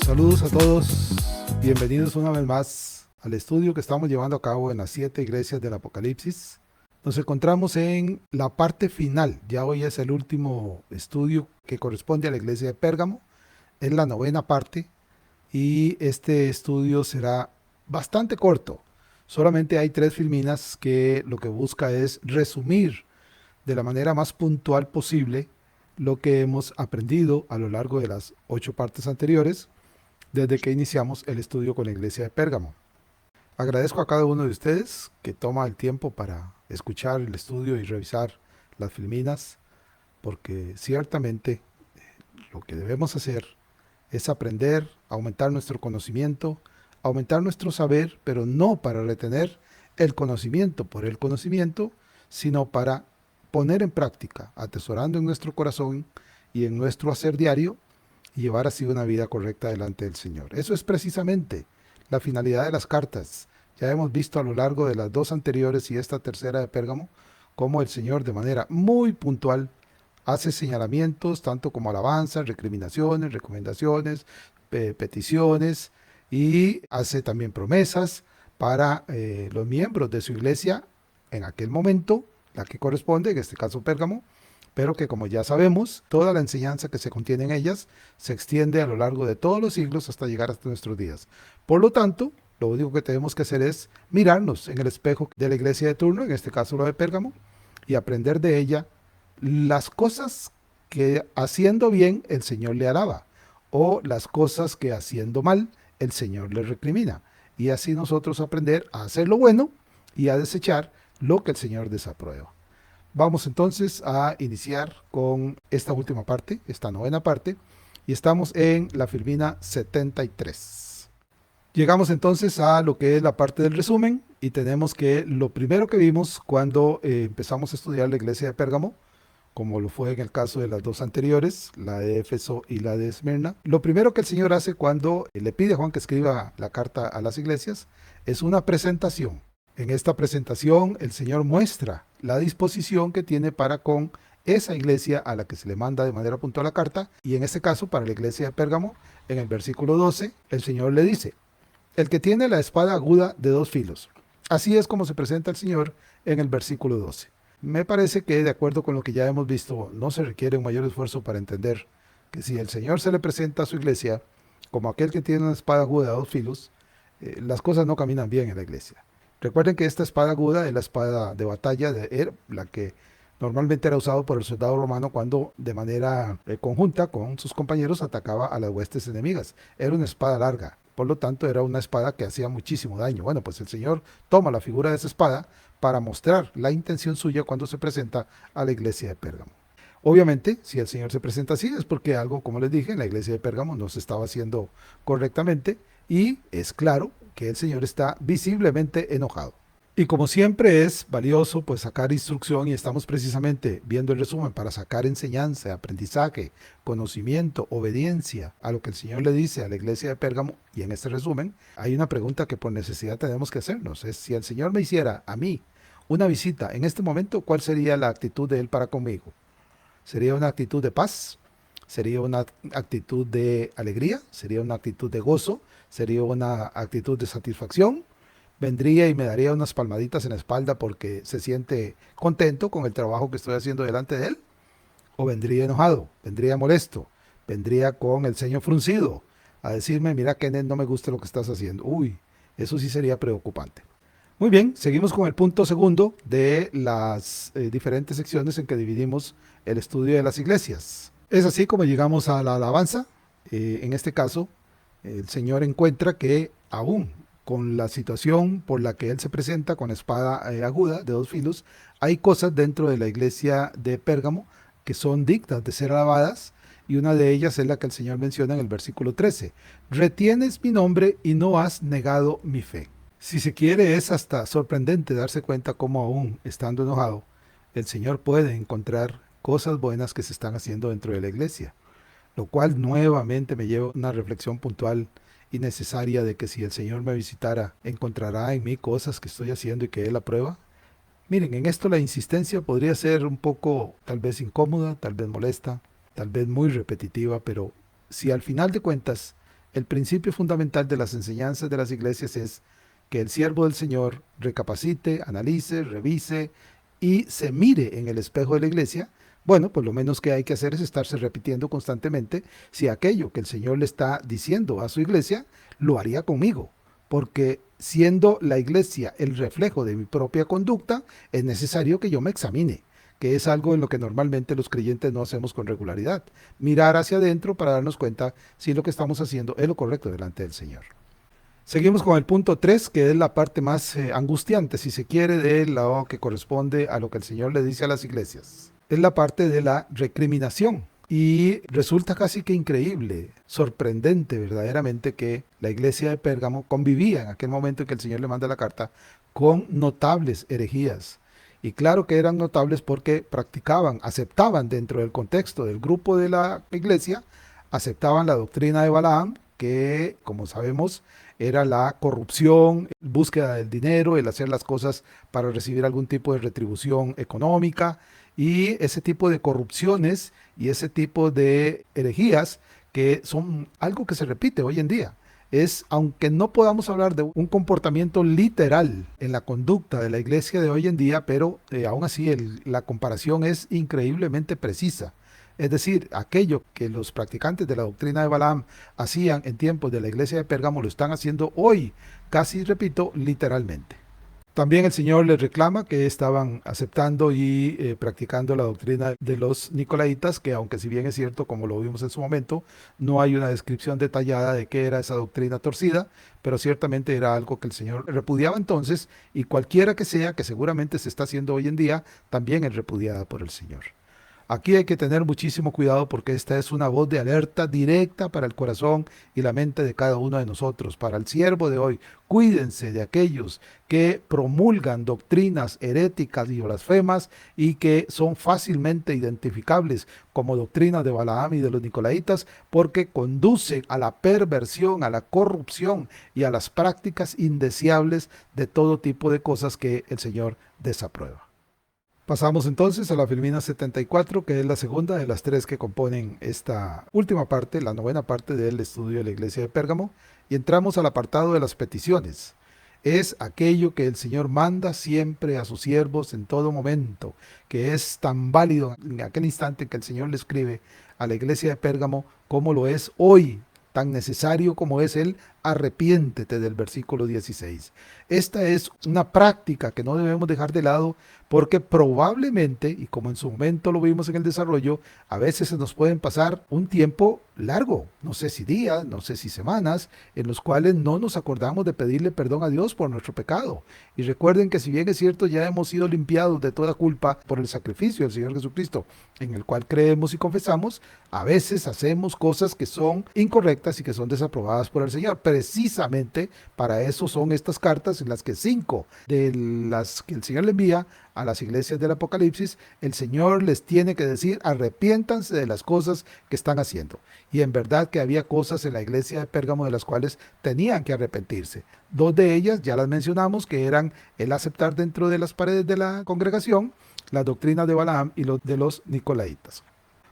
Saludos a todos. Bienvenidos una vez más al estudio que estamos llevando a cabo en las 7 iglesias del Apocalipsis. Nos encontramos en la parte final. Ya hoy es el último estudio que corresponde a la iglesia de Pérgamo. Es la 9ª parte y este estudio será bastante corto. Solamente hay 3 filminas que lo que busca es resumir de la manera más puntual posible lo que hemos aprendido a lo largo de las 8 partes anteriores desde que iniciamos el estudio con la iglesia de Pérgamo. Agradezco a cada uno de ustedes que toma el tiempo para escuchar el estudio y revisar las filminas, porque ciertamente lo que debemos hacer es aprender, aumentar nuestro conocimiento, aumentar nuestro saber, pero no para retener el conocimiento por el conocimiento, sino para poner en práctica, atesorando en nuestro corazón y en nuestro hacer diario, y llevar así una vida correcta delante del Señor. Eso es precisamente la finalidad de las cartas. Ya hemos visto a lo largo de las 2 anteriores y esta tercera de Pérgamo, cómo el Señor de manera muy puntual hace señalamientos, tanto como alabanzas, recriminaciones, recomendaciones, peticiones, y hace también promesas para los miembros de su iglesia en aquel momento, la que corresponde, en este caso Pérgamo, pero que, como ya sabemos, toda la enseñanza que se contiene en ellas se extiende a lo largo de todos los siglos hasta llegar hasta nuestros días. Por lo tanto, lo único que tenemos que hacer es mirarnos en el espejo de la iglesia de turno, en este caso lo de Pérgamo, y aprender de ella las cosas que haciendo bien el Señor le alaba, o las cosas que haciendo mal el Señor le recrimina. Y así nosotros aprender a hacer lo bueno y a desechar lo que el Señor desaprueba. Vamos entonces a iniciar con esta última parte, esta 9ª parte, y estamos en la filmina 73. Llegamos entonces a lo que es la parte del resumen, y tenemos que lo primero que vimos cuando empezamos a estudiar la iglesia de Pérgamo, como lo fue en el caso de las 2 anteriores, la de Éfeso y la de Esmirna, lo primero que el Señor hace cuando le pide a Juan que escriba la carta a las iglesias es una presentación. En esta presentación el Señor muestra la disposición que tiene para con esa iglesia a la que se le manda de manera puntual la carta, y en este caso para la iglesia de Pérgamo, en el versículo 12, el Señor le dice: el que tiene la espada aguda de 2 filos. Así es como se presenta el Señor en el versículo 12. Me parece que, de acuerdo con lo que ya hemos visto, no se requiere un mayor esfuerzo para entender que si el Señor se le presenta a su iglesia como aquel que tiene una espada aguda de 2 filos, las cosas no caminan bien en la iglesia. Recuerden que esta espada aguda es la espada de batalla, la que normalmente era usado por el soldado romano cuando de manera conjunta con sus compañeros atacaba a las huestes enemigas. Era una espada larga, por lo tanto era una espada que hacía muchísimo daño. Bueno, pues el Señor toma la figura de esa espada para mostrar la intención suya cuando se presenta a la iglesia de Pérgamo. Obviamente, si el Señor se presenta así es porque algo, como les dije, en la iglesia de Pérgamo no se estaba haciendo correctamente, y es claro que el Señor está visiblemente enojado. Y como siempre es valioso pues sacar instrucción, y estamos precisamente viendo el resumen para sacar enseñanza, aprendizaje, conocimiento, obediencia a lo que el Señor le dice a la iglesia de Pérgamo. Y en este resumen hay una pregunta que por necesidad tenemos que hacernos: es si el Señor me hiciera a mí una visita en este momento, ¿cuál sería la actitud de Él para conmigo? ¿Sería una actitud de paz? ¿Sería una actitud de alegría? ¿Sería una actitud de gozo? ¿Sería una actitud de satisfacción? ¿Vendría y me daría unas palmaditas en la espalda porque se siente contento con el trabajo que estoy haciendo delante de Él? ¿O vendría enojado? ¿Vendría molesto? ¿Vendría con el ceño fruncido a decirme: mira, Kenneth, no me gusta lo que estás haciendo? Uy, eso sí sería preocupante. Muy bien, seguimos con el punto segundo de las diferentes secciones en que dividimos el estudio de las iglesias. Es así como llegamos a la alabanza. En este caso, el Señor encuentra que aún con la situación por la que Él se presenta con espada aguda de 2 filos, hay cosas dentro de la iglesia de Pérgamo que son dignas de ser alabadas, y una de ellas es la que el Señor menciona en el versículo 13. Retienes mi nombre y no has negado mi fe. Si se quiere, es hasta sorprendente darse cuenta cómo aún estando enojado, el Señor puede encontrar cosas buenas que se están haciendo dentro de la iglesia, lo cual nuevamente me lleva a una reflexión puntual y necesaria de que si el Señor me visitara, encontrará en mí cosas que estoy haciendo y que Él aprueba. Miren, en esto la insistencia podría ser un poco tal vez incómoda, tal vez molesta, tal vez muy repetitiva, pero si al final de cuentas el principio fundamental de las enseñanzas de las iglesias es que el siervo del Señor recapacite, analice, revise y se mire en el espejo de la iglesia, bueno, pues lo menos que hay que hacer es estarse repitiendo constantemente si aquello que el Señor le está diciendo a su iglesia lo haría conmigo, porque siendo la iglesia el reflejo de mi propia conducta, es necesario que yo me examine, que es algo en lo que normalmente los creyentes no hacemos con regularidad. Mirar hacia adentro para darnos cuenta si lo que estamos haciendo es lo correcto delante del Señor. Seguimos con el punto 3, que es la parte más angustiante, si se quiere, de lo que corresponde a lo que el Señor le dice a las iglesias. Es la parte de la recriminación. Y resulta casi que increíble, sorprendente verdaderamente que la iglesia de Pérgamo convivía en aquel momento en que el Señor le manda la carta con notables herejías. Y claro que eran notables porque practicaban, aceptaban dentro del contexto del grupo de la iglesia, aceptaban la doctrina de Balaam, que como sabemos era la corrupción, búsqueda del dinero, el hacer las cosas para recibir algún tipo de retribución económica, y ese tipo de corrupciones y ese tipo de herejías que son algo que se repite hoy en día. Es, aunque no podamos hablar de un comportamiento literal en la conducta de la iglesia de hoy en día, pero aún así la comparación es increíblemente precisa. Es decir, aquello que los practicantes de la doctrina de Balaam hacían en tiempos de la iglesia de Pérgamo lo están haciendo hoy, casi repito, literalmente. También el Señor les reclama que estaban aceptando y practicando la doctrina de los nicolaitas, que aunque si bien es cierto, como lo vimos en su momento, no hay una descripción detallada de qué era esa doctrina torcida, pero ciertamente era algo que el Señor repudiaba entonces, y cualquiera que sea, que seguramente se está haciendo hoy en día, también es repudiada por el Señor. Aquí hay que tener muchísimo cuidado porque esta es una voz de alerta directa para el corazón y la mente de cada uno de nosotros, para el siervo de hoy. Cuídense de aquellos que promulgan doctrinas heréticas y blasfemas y que son fácilmente identificables como doctrinas de Balaam y de los nicolaitas, porque conducen a la perversión, a la corrupción y a las prácticas indeseables de todo tipo de cosas que el Señor desaprueba. Pasamos entonces a la Filmina 74, que es la segunda de las tres que componen esta última parte, la novena parte del estudio de la iglesia de Pérgamo, y entramos al apartado de las peticiones. Es aquello que el Señor manda siempre a sus siervos en todo momento, que es tan válido en aquel instante que el Señor le escribe a la iglesia de Pérgamo como lo es hoy, tan necesario como es el arrepiéntete del versículo 16. Esta es una práctica que no debemos dejar de lado porque probablemente, y como en su momento lo vimos en el desarrollo, a veces se nos pueden pasar un tiempo largo, no sé si días, no sé si semanas, en los cuales no nos acordamos de pedirle perdón a Dios por nuestro pecado. Y recuerden que si bien es cierto, ya hemos sido limpiados de toda culpa por el sacrificio del Señor Jesucristo, en el cual creemos y confesamos, a veces hacemos cosas que son incorrectas y que son desaprobadas por el Señor. Precisamente para eso son estas cartas en las que 5 de las que el Señor le envía a las iglesias del Apocalipsis, el Señor les tiene que decir, arrepiéntanse de las cosas que están haciendo. Y en verdad que había cosas en la iglesia de Pérgamo de las cuales tenían que arrepentirse. 2 de ellas ya las mencionamos, que eran el aceptar dentro de las paredes de la congregación la doctrina de Balaam y de los nicolaitas.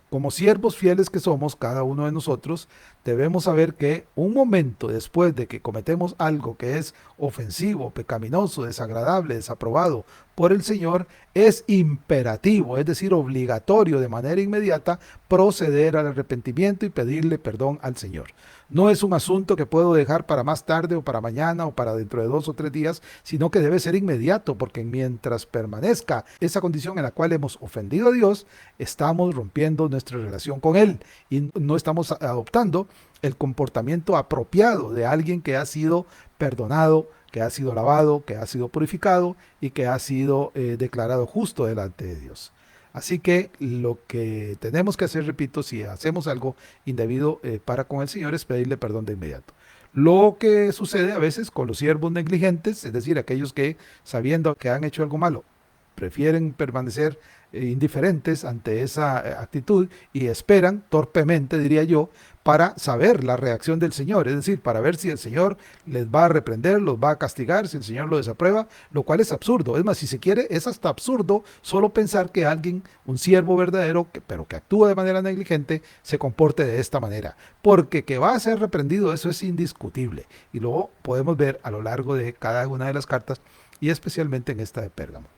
Como siervos fieles que somos, cada uno de nosotros, debemos saber que un momento después de que cometemos algo que es ofensivo, pecaminoso, desagradable, desaprobado por el Señor, es imperativo, es decir, obligatorio de manera inmediata proceder al arrepentimiento y pedirle perdón al Señor. No es un asunto que puedo dejar para más tarde o para mañana o para dentro de 2 o 3 días, sino que debe ser inmediato, porque mientras permanezca esa condición en la cual hemos ofendido a Dios, estamos rompiendo nuestra relación con Él y no estamos adoptando el comportamiento apropiado de alguien que ha sido perdonado, que ha sido lavado, que ha sido purificado y que ha sido declarado justo delante de Dios. Así que lo que tenemos que hacer, repito, si hacemos algo indebido para con el Señor es pedirle perdón de inmediato. Lo que sucede a veces con los siervos negligentes, es decir, aquellos que sabiendo que han hecho algo malo, prefieren permanecer indiferentes ante esa actitud y esperan torpemente, diría yo, para saber la reacción del Señor, es decir, para ver si el Señor les va a reprender, los va a castigar, si el Señor lo desaprueba, lo cual es absurdo. Es más, si se quiere, es hasta absurdo solo pensar que alguien, un siervo verdadero, pero que actúa de manera negligente, se comporte de esta manera, porque que va a ser reprendido, eso es indiscutible. Y luego podemos ver a lo largo de cada una de las cartas, y especialmente en esta de Pérgamo.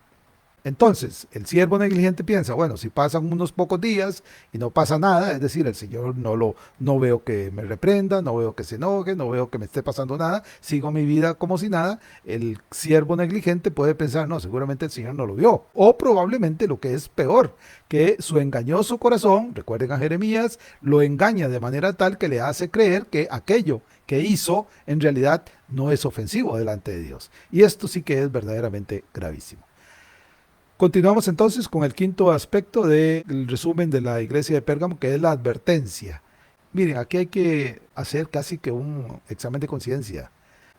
Entonces, el siervo negligente piensa, bueno, si pasan unos pocos días y no pasa nada, es decir, el Señor no veo que me reprenda, no veo que se enoje, no veo que me esté pasando nada, sigo mi vida como si nada. El siervo negligente puede pensar, no, seguramente el Señor no lo vio. O probablemente lo que es peor, que su engañoso corazón, recuerden a Jeremías, lo engaña de manera tal que le hace creer que aquello que hizo en realidad no es ofensivo delante de Dios. Y esto sí que es verdaderamente gravísimo. Continuamos entonces con el quinto aspecto del resumen de la iglesia de Pérgamo, que es la advertencia. Miren, aquí hay que hacer casi que un examen de conciencia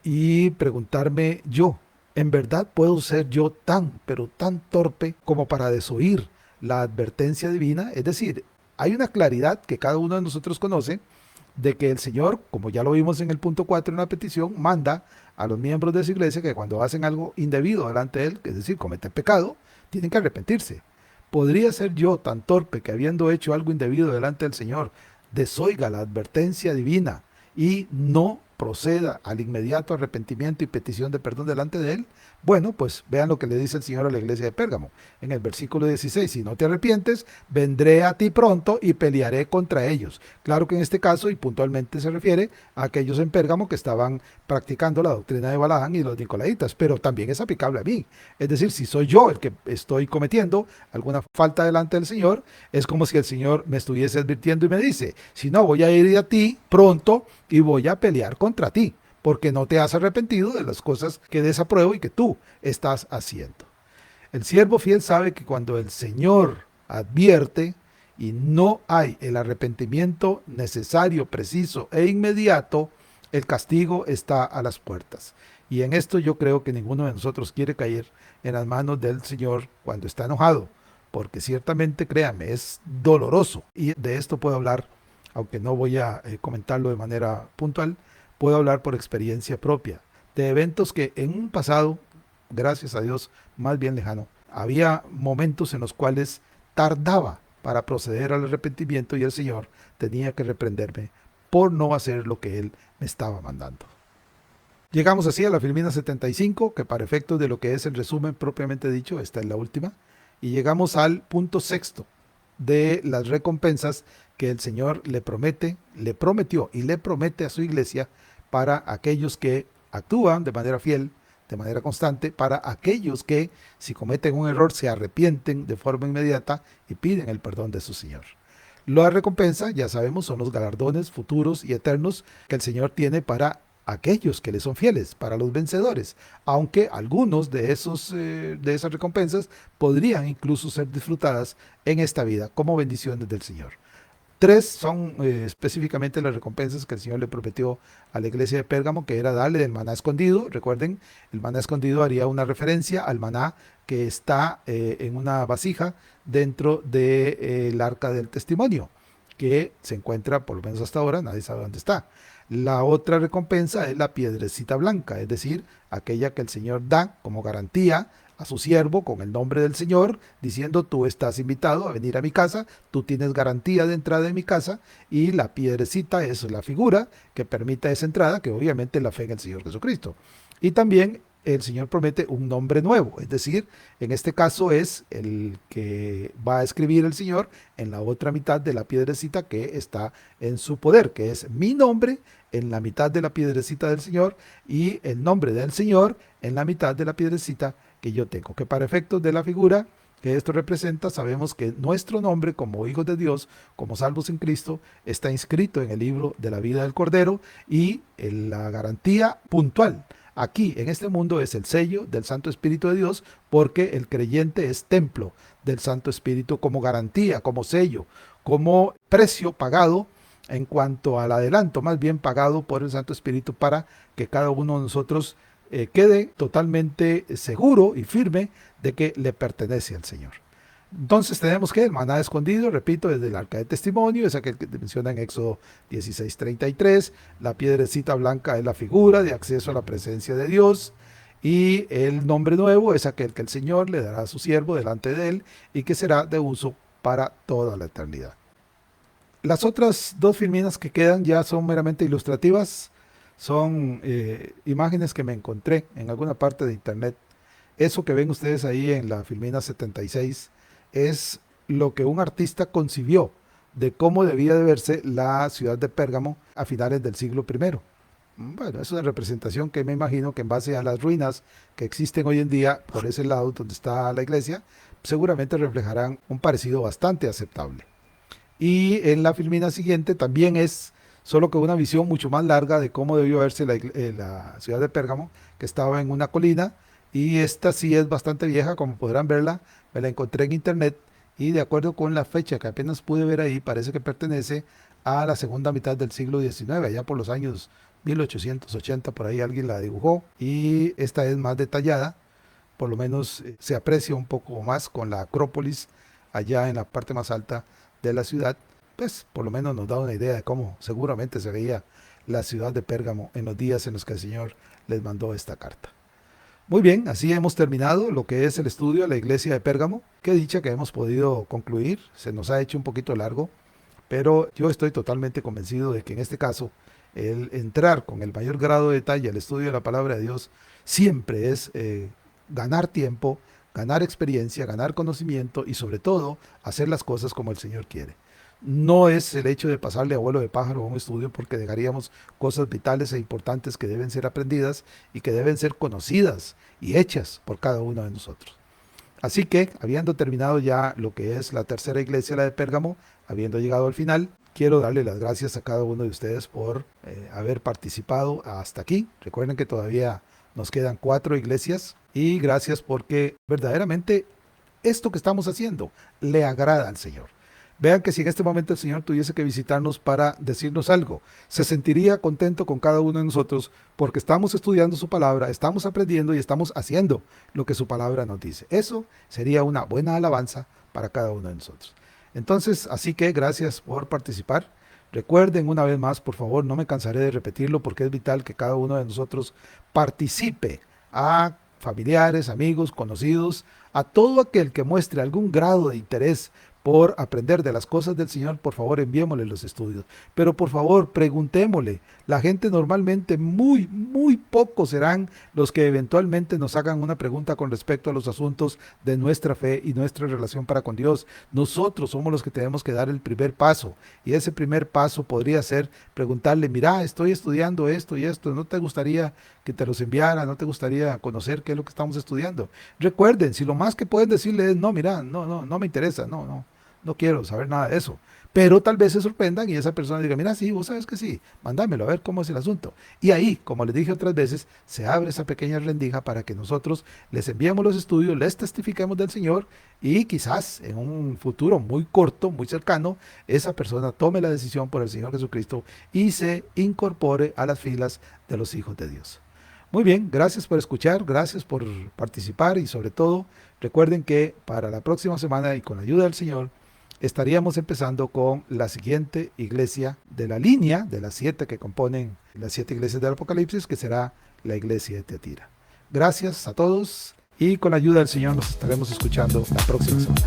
y preguntarme yo, ¿en verdad puedo ser yo pero tan torpe como para desoír la advertencia divina? Es decir, hay una claridad que cada uno de nosotros conoce de que el Señor, como ya lo vimos en el punto 4 en la petición, manda a los miembros de su iglesia que cuando hacen algo indebido delante de Él, es decir, cometen pecado, tienen que arrepentirse. ¿Podría ser yo tan torpe que habiendo hecho algo indebido delante del Señor, desoiga la advertencia divina y no proceda al inmediato arrepentimiento y petición de perdón delante de Él? Bueno, pues vean lo que le dice el Señor a la iglesia de Pérgamo. En el versículo 16, si no te arrepientes, vendré a ti pronto y pelearé contra ellos. Claro que en este caso, y puntualmente se refiere a aquellos en Pérgamo que estaban practicando la doctrina de Balaán y los nicolaitas, pero también es aplicable a mí. Es decir, si soy yo el que estoy cometiendo alguna falta delante del Señor, es como si el Señor me estuviese advirtiendo y me dice, si no, voy a ir a ti pronto y voy a pelear contra ti, porque no te has arrepentido de las cosas que desapruebo y que tú estás haciendo. El siervo fiel sabe que cuando el Señor advierte y no hay el arrepentimiento necesario, preciso e inmediato, el castigo está a las puertas. Y en esto yo creo que ninguno de nosotros quiere caer en las manos del Señor cuando está enojado, porque ciertamente, créanme, es doloroso. Y de esto puedo hablar, aunque no voy a comentarlo de manera puntual, puedo hablar por experiencia propia, de eventos que en un pasado, gracias a Dios, más bien lejano, había momentos en los cuales tardaba para proceder al arrepentimiento y el Señor tenía que reprenderme por no hacer lo que Él me estaba mandando. Llegamos así a la Filmina 75, que para efectos de lo que es el resumen propiamente dicho, esta es la última, y llegamos al punto sexto de las recompensas que el Señor le prometió y le promete a su iglesia para aquellos que actúan de manera fiel, de manera constante, para aquellos que, si cometen un error, se arrepienten de forma inmediata y piden el perdón de su Señor. La recompensa, ya sabemos, son los galardones futuros y eternos que el Señor tiene para aquellos que le son fieles, para los vencedores, aunque algunos de esas recompensas podrían incluso ser disfrutadas en esta vida como bendiciones del Señor. 3 son específicamente las recompensas que el Señor le prometió a la iglesia de Pérgamo, que era darle el maná escondido. Recuerden, el maná escondido haría una referencia al maná que está en una vasija dentro del arca del testimonio, que se encuentra, por lo menos hasta ahora, nadie sabe dónde está. La otra recompensa es la piedrecita blanca, es decir, aquella que el Señor da como garantía a su siervo con el nombre del Señor, diciendo, tú estás invitado a venir a mi casa, tú tienes garantía de entrada en mi casa, y la piedrecita es la figura que permita esa entrada, que obviamente es la fe en el Señor Jesucristo. Y también el Señor promete un nombre nuevo, es decir, en este caso es el que va a escribir el Señor en la otra mitad de la piedrecita que está en su poder, que es mi nombre en la mitad de la piedrecita del Señor y el nombre del Señor en la mitad de la piedrecita que yo tengo, que para efectos de la figura que esto representa, sabemos que nuestro nombre como hijos de Dios, como salvos en Cristo, está inscrito en el libro de la vida del Cordero, y la garantía puntual aquí en este mundo es el sello del Santo Espíritu de Dios, porque el creyente es templo del Santo Espíritu como garantía, como sello, como precio pagado en cuanto al adelanto, más bien pagado por el Santo Espíritu, para que cada uno de nosotros quede totalmente seguro y firme de que le pertenece al Señor. Entonces tenemos que el maná escondido, repito, desde el arca de testimonio, es aquel que menciona en Éxodo 16:33, la piedrecita blanca es la figura de acceso a la presencia de Dios, y el nombre nuevo es aquel que el Señor le dará a su siervo delante de él y que será de uso para toda la eternidad. Las otras dos filminas que quedan ya son meramente ilustrativas, son imágenes que me encontré en alguna parte de internet. Eso que ven ustedes ahí en la filmina 76 es lo que un artista concibió de cómo debía de verse la ciudad de Pérgamo a finales del siglo I. Bueno, es una representación que me imagino que en base a las ruinas que existen hoy en día por ese lado donde está la iglesia, seguramente reflejarán un parecido bastante aceptable. Y en la filmina siguiente también es solo que una visión mucho más larga de cómo debió verse la ciudad de Pérgamo, que estaba en una colina, y esta sí es bastante vieja, como podrán verla, me la encontré en internet, y de acuerdo con la fecha que apenas pude ver ahí, parece que pertenece a la segunda mitad del siglo XIX, allá por los años 1880, por ahí alguien la dibujó, y esta es más detallada, por lo menos se aprecia un poco más con la Acrópolis allá en la parte más alta de la ciudad, pues por lo menos nos da una idea de cómo seguramente se veía la ciudad de Pérgamo en los días en los que el Señor les mandó esta carta. Muy bien, así hemos terminado lo que es el estudio de la iglesia de Pérgamo. Qué dicha que hemos podido concluir, se nos ha hecho un poquito largo, pero yo estoy totalmente convencido de que en este caso el entrar con el mayor grado de detalle al estudio de la palabra de Dios siempre es ganar tiempo, ganar experiencia, ganar conocimiento y sobre todo hacer las cosas como el Señor quiere. No es el hecho de pasarle a vuelo de pájaro a un estudio porque dejaríamos cosas vitales e importantes que deben ser aprendidas y que deben ser conocidas y hechas por cada uno de nosotros. Así que, habiendo terminado ya lo que es la tercera iglesia, la de Pérgamo, habiendo llegado al final, quiero darle las gracias a cada uno de ustedes por haber participado hasta aquí. Recuerden que todavía nos quedan 4 iglesias y gracias porque verdaderamente esto que estamos haciendo le agrada al Señor. Vean que si en este momento el Señor tuviese que visitarnos para decirnos algo, se sentiría contento con cada uno de nosotros porque estamos estudiando su palabra, estamos aprendiendo y estamos haciendo lo que su palabra nos dice. Eso sería una buena alabanza para cada uno de nosotros. Entonces, así que gracias por participar. Recuerden una vez más, por favor, no me cansaré de repetirlo porque es vital que cada uno de nosotros participe a familiares, amigos, conocidos, a todo aquel que muestre algún grado de interés por aprender de las cosas del Señor, por favor enviémosle los estudios. Pero por favor preguntémosle. La gente normalmente muy pocos serán los que eventualmente nos hagan una pregunta con respecto a los asuntos de nuestra fe y nuestra relación para con Dios. Nosotros somos los que tenemos que dar el primer paso. Y ese primer paso podría ser preguntarle, mira, estoy estudiando esto y esto, ¿no te gustaría que te los enviara? ¿No te gustaría conocer qué es lo que estamos estudiando? Recuerden, si lo más que pueden decirle es, no, mira, no me interesa, no quiero saber nada de eso. Pero tal vez se sorprendan y esa persona diga, mira, sí, vos sabes que sí, mándamelo a ver cómo es el asunto. Y ahí, como les dije otras veces, se abre esa pequeña rendija para que nosotros les enviemos los estudios, les testifiquemos del Señor y quizás en un futuro muy corto, muy cercano, esa persona tome la decisión por el Señor Jesucristo y se incorpore a las filas de los hijos de Dios. Muy bien, gracias por escuchar, gracias por participar y sobre todo recuerden que para la próxima semana y con la ayuda del Señor, estaríamos empezando con la siguiente iglesia de la línea de las 7 que componen las 7 iglesias del Apocalipsis, que será la iglesia de Tiatira. Gracias a todos y con la ayuda del Señor nos estaremos escuchando la próxima semana.